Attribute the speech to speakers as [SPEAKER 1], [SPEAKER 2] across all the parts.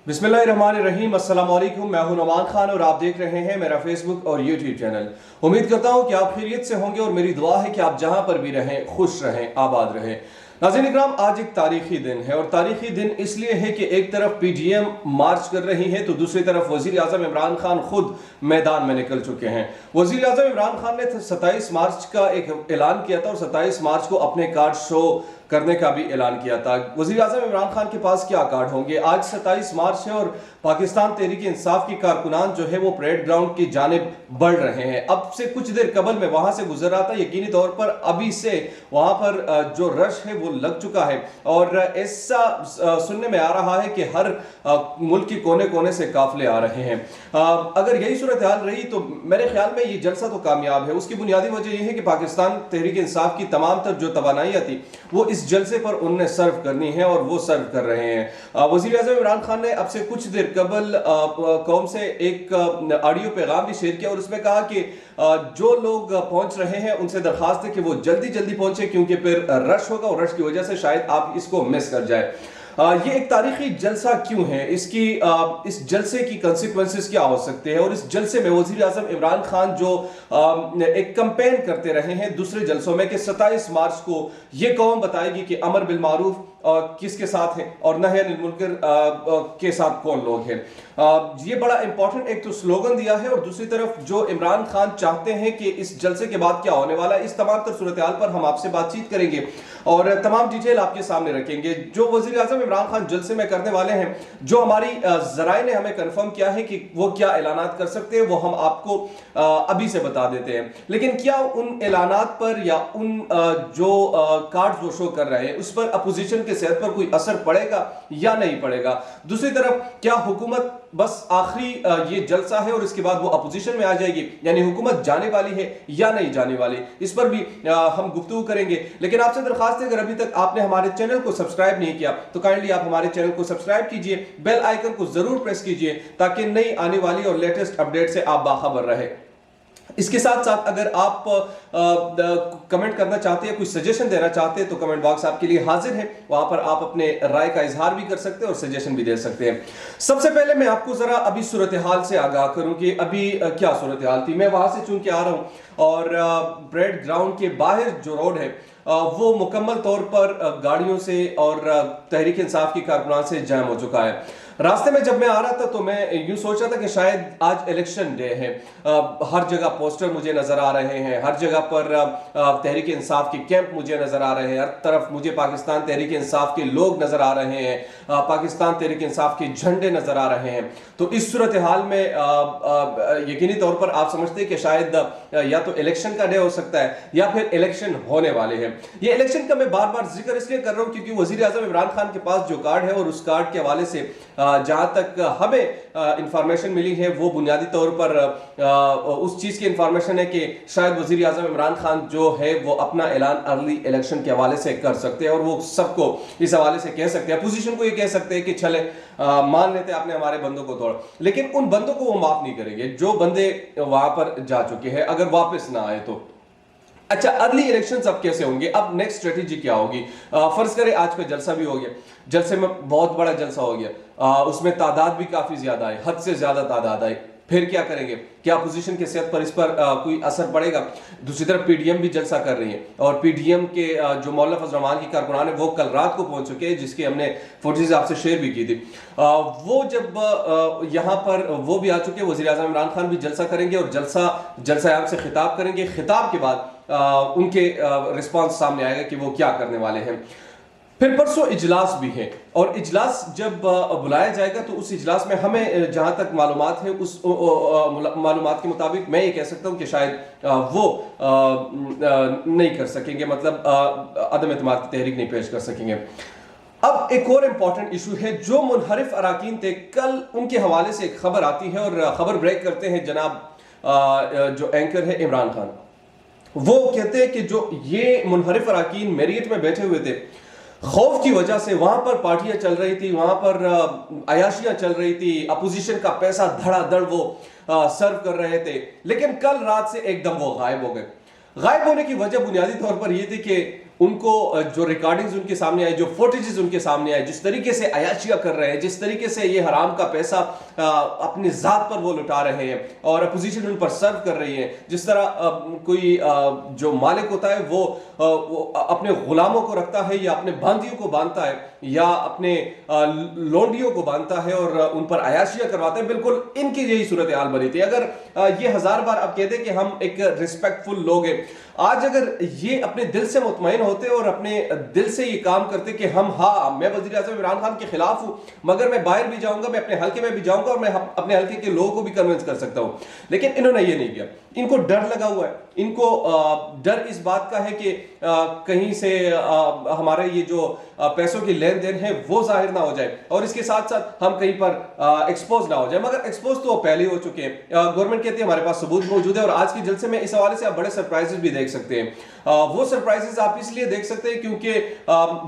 [SPEAKER 1] बिस्मिल्लाहिर्रहमानिर्रहीम, अस्सलाम वालेकुम। मैं हूं नमान खान और आप देख रहे हैं मेरा फेसबुक और यूट्यूब चैनल। उम्मीद करता हूं कि आप खैरियत से होंगे और मेरी दुआ है कि आप जहां पर भी रहें खुश रहें, आबाद रहें। नाज़रीन इकराम, आज एक तारीखी दिन है और तारीखी दिन इसलिए है कि एक तरफ पीडीएम मार्च कर रही है तो दूसरी तरफ वजीर आज़म इमरान खान खुद मैदान में निकल चुके हैं। वजीर आज़म इमरान खान ने 27 मार्च का एक ऐलान किया था और 27 मार्च को अपने कार्ड शो करने का भी ऐलान किया था। वजीर आज़म इमरान खान के पास क्या कार्ड होंगे? आज 27 मार्च है और पाकिस्तान तहरीक इंसाफ की कारकुनान जो है वो परेड ग्राउंड की जानिब बढ़ रहे हैं। अब से कुछ देर कबल मैं वहां से गुजर रहा था, यकीनी तौर पर अभी से वहां पर जो रश है वो लग चुका है और ऐसा सुनने में आ रहा है कि हर मुल्क की कोने कोने से काफिले आ रहे हैं। अगर यही सूरत हाल रही तो मेरे ख्याल में ये जलसा तो कामयाब है। उसकी बुनियादी वजह यह है कि पाकिस्तान तहरीक इंसाफ की तमाम तर जो तवानाइयाँ थी वो इस जलसे पर उनने सर्व करनी है और वो सर्व कर रहे हैं। वज़ीर आज़म इमरान खान ने अब से कुछ देर कबल कौम से एक ऑडियो पैगाम भी शेयर किया और उसमें कहा कि जो लोग पहुंच रहे हैं उनसे दरखास्त है कि वो जल्दी जल्दी पहुंचे, क्योंकि फिर रश होगा और रश की वजह से शायद आप इसको मिस कर जाए। ये एक तारीखी जलसा क्यों है, इस जलसे की कंसिक्वेंसेस क्या हो सकते हैं और इस जलसे में वज़ीर आज़म इमरान खान जो एक कैंपेन करते रहे हैं दूसरे जलसों में कि 27 मार्च को ये कौम बताएगी कि अमर बिल मारूफ किसके साथ है और नही अनिल मुनकर के साथ कौन लोग हैं। ये बड़ा इंपॉर्टेंट एक तो स्लोगन दिया है और दूसरी तरफ जो इमरान खान चाहते हैं कि इस जलसे के बाद क्या होने वाला है, इस तमाम तर सूरत हाल पर हम आपसे बातचीत करेंगे और तमाम डिटेल आपके सामने रखेंगे। जो वज़ीर आज़म इमरान खान जलसे में करने वाले हैं, जो हमारी ज़राए ने हमें कंफर्म किया है कि वो क्या ऐलानात कर सकते हैं, वो हम आपको अभी से बता देते हैं। लेकिन क्या उन ऐलानात पर या उन जो कार्ड्स वो शो कर रहे हैं उस पर अपोजिशन के सेहत पर कोई असर पड़ेगा या नहीं पड़ेगा? दूसरी तरफ क्या हुकूमत बस आखिरी ये जलसा है और इसके बाद वो अपोजिशन में आ जाएगी, यानी हुकूमत जाने वाली है या नहीं जाने वाली, इस पर भी हम गुफ्तगू करेंगे। लेकिन आपसे दरखास्त है, अगर अभी तक आपने हमारे चैनल को सब्सक्राइब नहीं किया तो काइंडली आप हमारे चैनल को सब्सक्राइब कीजिए, बेल आइकन को जरूर प्रेस कीजिए ताकि नई आने वाली और लेटेस्ट अपडेट से आप बाखबर रहे। इसके साथ साथ अगर आप कमेंट करना चाहते हैं, कुछ सजेशन देना चाहते हैं तो कमेंट बॉक्स आपके लिए हाजिर है, वहां पर आप अपने राय का इजहार भी कर सकते हैं और सजेशन भी दे सकते हैं। सबसे पहले मैं आपको जरा अभी सूरत हाल से आगाह करूं कि अभी क्या सूरत हाल थी। मैं वहां से चूं के आ रहा हूं और परेड ग्राउंड के बाहर जो रोड है वो मुकम्मल तौर पर गाड़ियों से और तहरीक इंसाफ की कारकुनान से जाम हो चुका है। रास्ते में जब मैं आ रहा था तो मैं यूं सोच रहा था कि शायद आज इलेक्शन डे है। हर जगह पोस्टर मुझे नजर आ रहे हैं, हर जगह पर तहरीक इंसाफ के कैंप मुझे नजर आ रहे हैं, हर तरफ मुझे पाकिस्तान तहरीक इंसाफ के लोग नजर आ रहे हैं, पाकिस्तान तहरीक इंसाफ के झंडे नजर आ रहे हैं। तो इस सूरत हाल में यकीनी तौर पर आप समझते हैं कि शायद या तो इलेक्शन का डे हो सकता है या फिर इलेक्शन होने वाले हैं। ये इलेक्शन का मैं बार बार जिक्र इसलिए कर रहा हूं क्योंकि वजीर आज़म इमरान खान के पास जो कार्ड है और उस कार्ड के हवाले से जहां तक हमें इंफॉर्मेशन मिली है वो बुनियादी तौर पर उस चीज की इंफॉर्मेशन है कि शायद वजीर आज़म इमरान खान जो है वो अपना ऐलान अर्ली इलेक्शन के हवाले से कर सकते हैं और वो सबको इस हवाले से कह सकते हैं। अपोजिशन को ये कह सकते हैं कि चले मान लेते आपने हमारे बंदों को तोड़, लेकिन उन बंदों को वो माफ नहीं करेंगे जो बंदे वहां पर जा चुके हैं अगर वापस ना आए तो। अच्छा, अर्ली इलेक्शंस अब कैसे होंगे? अब नेक्स्ट स्ट्रेटेजी क्या होगी? फर्ज करें आज का जलसा भी हो गया, जलसे में बहुत बड़ा जलसा हो गया, उसमें तादाद भी काफी ज्यादा आई, हद से ज्यादा तादाद आई, फिर क्या करेंगे? क्या अपोजिशन के सेहत पर इस पर कोई असर पड़ेगा? दूसरी तरफ पीडीएम भी जलसा कर रही है और पीडीएम के जो मौलाना फजल रहमान की कारकुनान है वो कल रात को पहुंच चुके हैं, जिसकी हमने फुटेज आपसे शेयर भी की थी। वो जब यहाँ पर वो भी आ चुके हैं, वज़ीर आज़म इमरान खान भी जलसा करेंगे और जलसा से खिताब करेंगे। खिताब के बाद उनके रिस्पॉन्स सामने आएगा कि वो क्या करने वाले हैं। फिर परसों इजलास भी है और इजलास जब बुलाया जाएगा तो उस इजलास में हमें जहां तक मालूमात है उस मालूमात के मुताबिक मैं ये कह सकता हूं कि शायद वो नहीं कर सकेंगे, मतलब अदम एतमाद की तहरीक नहीं पेश कर सकेंगे। अब एक और इंपॉर्टेंट इशू है, जो मुनहरिफ अराकीन थे कल उनके हवाले से एक खबर आती है और खबर ब्रेक करते हैं जनाब जो एंकर है इमरान खान। वो कहते हैं कि जो ये मुनहरिफ अराकीन मेरियट में बैठे हुए थे, खौफ की वजह से वहां पर पार्टियां चल रही थी, वहां पर अयाशियां चल रही थी, अपोजिशन का पैसा धड़ाधड़ वो सर्व कर रहे थे, लेकिन कल रात से एकदम वो गायब हो गए। गायब होने की वजह बुनियादी तौर पर यह थी कि ان کو جو ریکارڈنگز ان کے سامنے آئے, جو فوٹیجز ان کے سامنے آئے, جس طریقے سے عیاشیاں کر رہے ہیں, جس طریقے سے یہ حرام کا پیسہ اپنی ذات پر وہ لٹا رہے ہیں اور اپوزیشن ان پر سرو کر رہی ہے, جس طرح کوئی جو مالک ہوتا ہے وہ اپنے غلاموں کو رکھتا ہے یا اپنے باندیوں کو باندھتا ہے یا اپنے لونڈیوں کو باندھتا ہے اور ان پر عیاشیاں کرواتا ہے, بالکل ان کی یہی صورتحال بنی تھی. اگر یہ ہزار بار اب کہہ دیں کہ ہم ایک ریسپیکٹفل لوگ ہیں, آج اگر یہ اپنے دل سے مطمئن ہوتے اور اپنے دل سے یہ کام کرتے کہ میں وزیر اعظم عمران خان کے خلاف ہوں, مگر میں باہر بھی جاؤں گا, میں اپنے حلقے میں بھی جاؤں گا اور میں اپنے حلقے کے لوگوں کو بھی کنونس کر سکتا ہوں, لیکن انہوں نے یہ نہیں کیا. ان کو ڈر لگا ہوا ہے, ان کو ڈر اس بات کا ہے کہ کہیں سے ہمارے یہ جو پیسوں کی لین دین ہے وہ ظاہر نہ ہو جائے اور اس کے ساتھ ساتھ ہم کہیں پر ایکسپوز نہ ہو جائے. مگر ایکسپوز تو وہ پہلے ہو چکے ہیں, گورنمنٹ کہتی ہے ہمارے پاس ثبوت موجود ہے. اور آج کے جلسے میں اس حوالے سے آپ بڑے سرپرائزز بھی دیکھ سکتے ہیں. وہ سرپرائزز آپ اس لیے دیکھ سکتے ہیں کیونکہ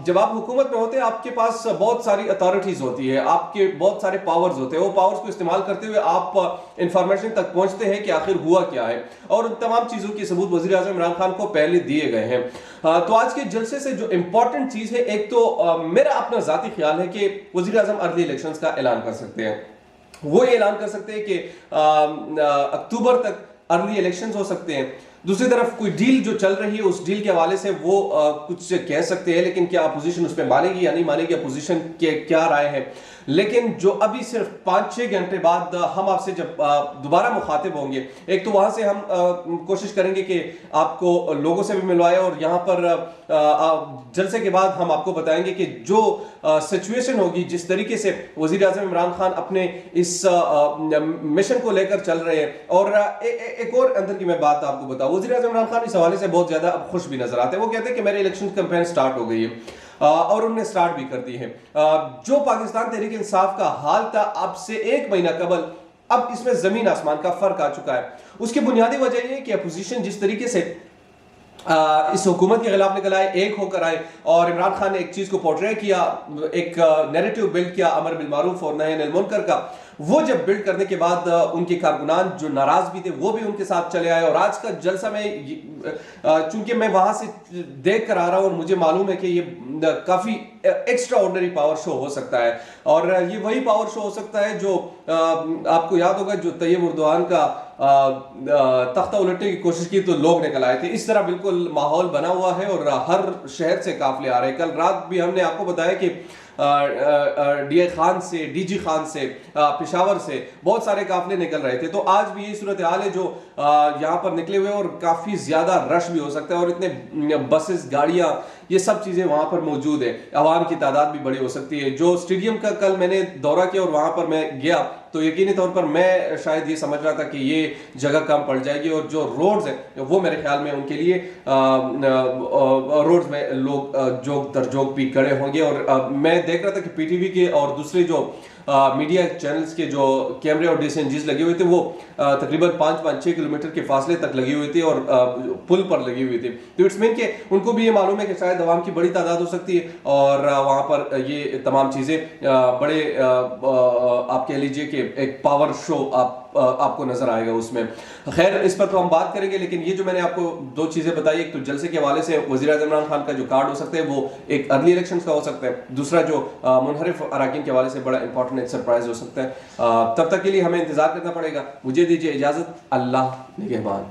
[SPEAKER 1] جب آپ حکومت میں ہوتے ہیں آپ کے پاس بہت ساری اتھارٹیز ہوتی ہے, آپ کے بہت سارے پاورز ہوتے ہیں. وہ پاورز کو استعمال کرتے ہوئے آپ انفارمیشن تک پہنچتے ہیں کہ آخر ہوا کیا ہے, اور ان تمام چیزوں کے ثبوت وزیر اعظم عمران خان کو پہلے دیے گئے ہیں. تو آج کے جلسے سے جو امپورٹنٹ چیز ہے, ایک تو میرا اپنا ذاتی خیال ہے کہ وزیر اعظم ارلی الیکشنز کا اعلان کر سکتے ہیں. وہ یہ اعلان کر سکتے ہیں کہ اکتوبر تک ارلی الیکشنز ہو سکتے ہیں. دوسری طرف کوئی ڈیل جو چل رہی ہے اس ڈیل کے حوالے سے وہ کچھ کہہ سکتے ہیں, لیکن کیا اپوزیشن اس پہ مانے گی یا نہیں مانے گی, اپوزیشن کے کیا رائے ہے. لیکن جو ابھی صرف 5-6 گھنٹے بعد ہم آپ سے جب دوبارہ مخاطب ہوں گے, ایک تو وہاں سے ہم کوشش کریں گے کہ آپ کو لوگوں سے بھی ملوائے, اور یہاں پر جلسے کے بعد ہم آپ کو بتائیں گے کہ جو سچویشن ہوگی, جس طریقے سے وزیر اعظم عمران خان اپنے اس مشن کو لے کر چل رہے ہیں. اور ایک اور اندر کی میں بات آپ کو بتاؤں, وزیر اعظم عمران خان اس حوالے سے بہت زیادہ اب خوش بھی نظر آتے ہیں. وہ کہتے ہیں کہ میرے الیکشن کیمپین سٹارٹ ہو گئی ہے, اور انہوں نے سٹارٹ بھی کر دی ہے. جو پاکستان تحریک انصاف کا حال تھا اب سے 1 مہینہ قبل, اب اس میں زمین آسمان کا فرق آ چکا ہے. اس کی بنیادی وجہ یہ ہے کہ اپوزیشن جس طریقے سے اس حکومت کے خلاف نکل آئے, ایک ہو کر آئے, اور عمران خان نے ایک چیز کو پورٹرے کیا, ایک نیریٹو بلڈ کیا امر بالمعروف اور نہی عن المنکر کا. وہ جب بلڈ کرنے کے بعد ان کے کارکنان جو ناراض بھی تھے وہ بھی ان کے ساتھ چلے آئے. اور آج کا جلسہ میں چونکہ میں وہاں سے دیکھ کر آ رہا ہوں اور مجھے معلوم ہے کہ یہ کافی ایکسٹرا آرڈنری پاور شو ہو سکتا ہے, اور یہ وہی پاور شو ہو سکتا ہے جو آپ کو یاد ہوگا جو طیب اردوغان کا تختہ الٹنے کی کوشش کی تو لوگ نکل آئے تھے. اس طرح بالکل ماحول بنا ہوا ہے اور ہر شہر سے قافلے آ رہے ہیں. کل رات بھی ہم نے آپ کو بتایا کہ ڈی اے خان سے, ڈی جی خان سے, پشاور سے بہت سارے قافلے نکل رہے تھے. تو آج بھی یہی صورتحال ہے جو یہاں پر نکلے ہوئے, اور کافی زیادہ رش بھی ہو سکتا ہے, اور اتنے بسز, گاڑیاں, یہ سب چیزیں وہاں پر موجود ہیں. عوام کی تعداد بھی بڑی ہو سکتی ہے. جو اسٹیڈیم کا کل میں نے دورہ کیا اور وہاں پر میں گیا تو یقینی طور پر میں شاید یہ سمجھ رہا تھا کہ یہ جگہ کم پڑ جائے گی, اور جو روڈز ہیں وہ میرے خیال میں ان کے لیے روڈز میں لوگ جوک در جوک بھی کھڑے ہوں گے. اور میں دیکھ رہا تھا کہ پی ٹی وی کے اور دوسرے جو میڈیا چینلز کے جو کیمرے اور ڈی سی این جیز لگے ہوئے تھے وہ تقریباً 5-6 کلومیٹر کے فاصلے تک لگی ہوئی تھی اور پل پر لگی ہوئی تھی. تو اٹس مین کہ ان کو بھی یہ معلوم ہے کہ شاید عوام کی بڑی تعداد ہو سکتی ہے, اور وہاں پر یہ تمام چیزیں بڑے آپ کہہ لیجئے کہ ایک پاور شو آپ کو نظر آئے گا اس میں. خیر, اس پر تو ہم بات کریں گے, لیکن یہ جو میں نے آپ کو 2 چیزیں بتائی, ایک تو جلسے کے حوالے سے وزیر اعظم عمران خان کا جو کارڈ ہو سکتا ہے وہ ایک ارلی الیکشنز کا ہو سکتا ہے, دوسرا جو منحرف اراکین کے حوالے سے بڑا امپورٹنٹ ایک سرپرائز ہو سکتا ہے. تب تک کے لیے ہمیں انتظار کرنا پڑے گا. مجھے دیجیے اجازت, اللہ نگہبان.